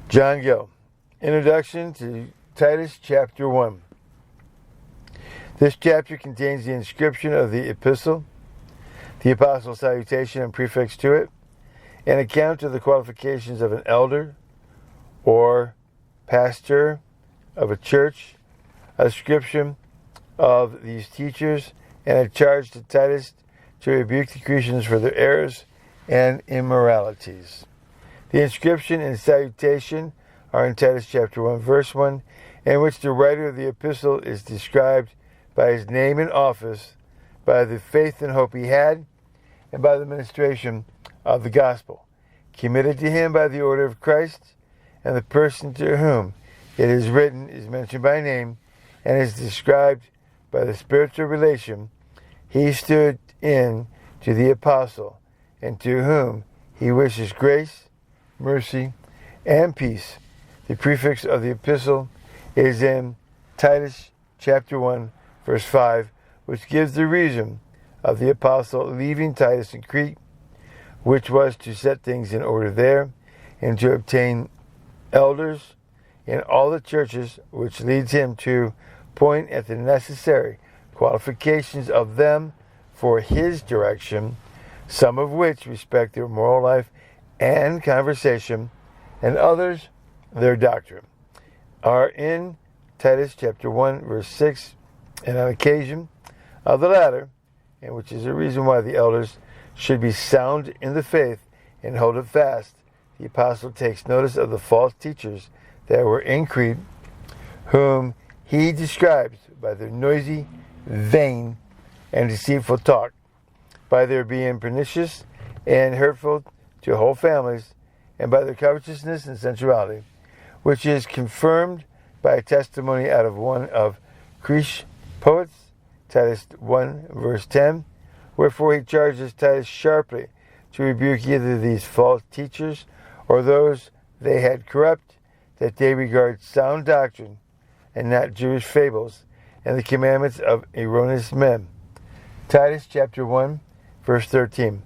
John Gill. Introduction to Titus chapter 1. This chapter contains the inscription of the epistle, the apostle's salutation and prefix to it, an account of the qualifications of an elder or pastor of a church, a description of these teachers, and a charge to Titus to rebuke the Christians for their errors and immoralities. The inscription and salutation are in Titus chapter 1, verse 1, in which the writer of the epistle is described by his name and office, by the faith and hope he had, and by the ministration of the gospel, committed to him by the order of Christ, and the person to whom it is written is mentioned by name, and is described by the spiritual relation he stood in to the apostle, and to whom he wishes grace, mercy, and peace. The prefix of the epistle is in Titus chapter 1, verse 5, which gives the reason of the apostle leaving Titus in Crete, which was to set things in order there, and to obtain elders in all the churches, which leads him to point at the necessary qualifications of them for his direction, some of which respect their moral life and conversation, and others their doctrine, are in Titus chapter 1, verse 6, and on occasion of the latter, and which is a reason why the elders should be sound in the faith and hold it fast, the apostle takes notice of the false teachers that were in Crete, whom he describes by their noisy, vain, and deceitful talk, by their being pernicious and hurtful to whole families, and by their covetousness and sensuality, which is confirmed by a testimony out of one of Crete's poets, Titus 1, verse 10, wherefore he charges Titus sharply to rebuke either these false teachers or those they had corrupt, that they regard sound doctrine and not Jewish fables and the commandments of erroneous men. Titus chapter 1, verse 13,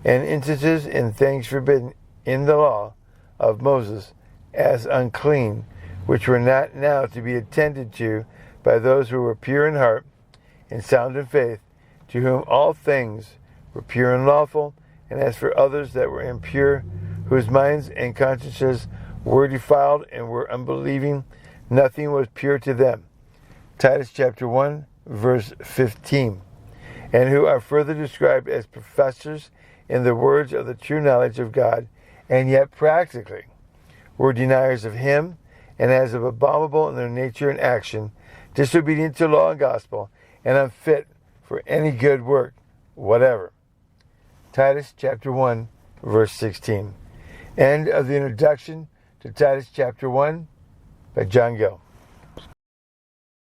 and instances in things forbidden in the law of Moses as unclean, which were not now to be attended to by those who were pure in heart and sound in faith, to whom all things were pure and lawful, and as for others that were impure, whose minds and consciences were defiled and were unbelieving, nothing was pure to them. Titus chapter 1, verse 15. And who are further described as professors in the words of the true knowledge of God, and yet practically were deniers of him, and as of abominable in their nature and action, disobedient to law and gospel, and unfit for any good work whatever. Titus chapter 1, verse 16. End of the introduction to Titus chapter 1 by John Gill.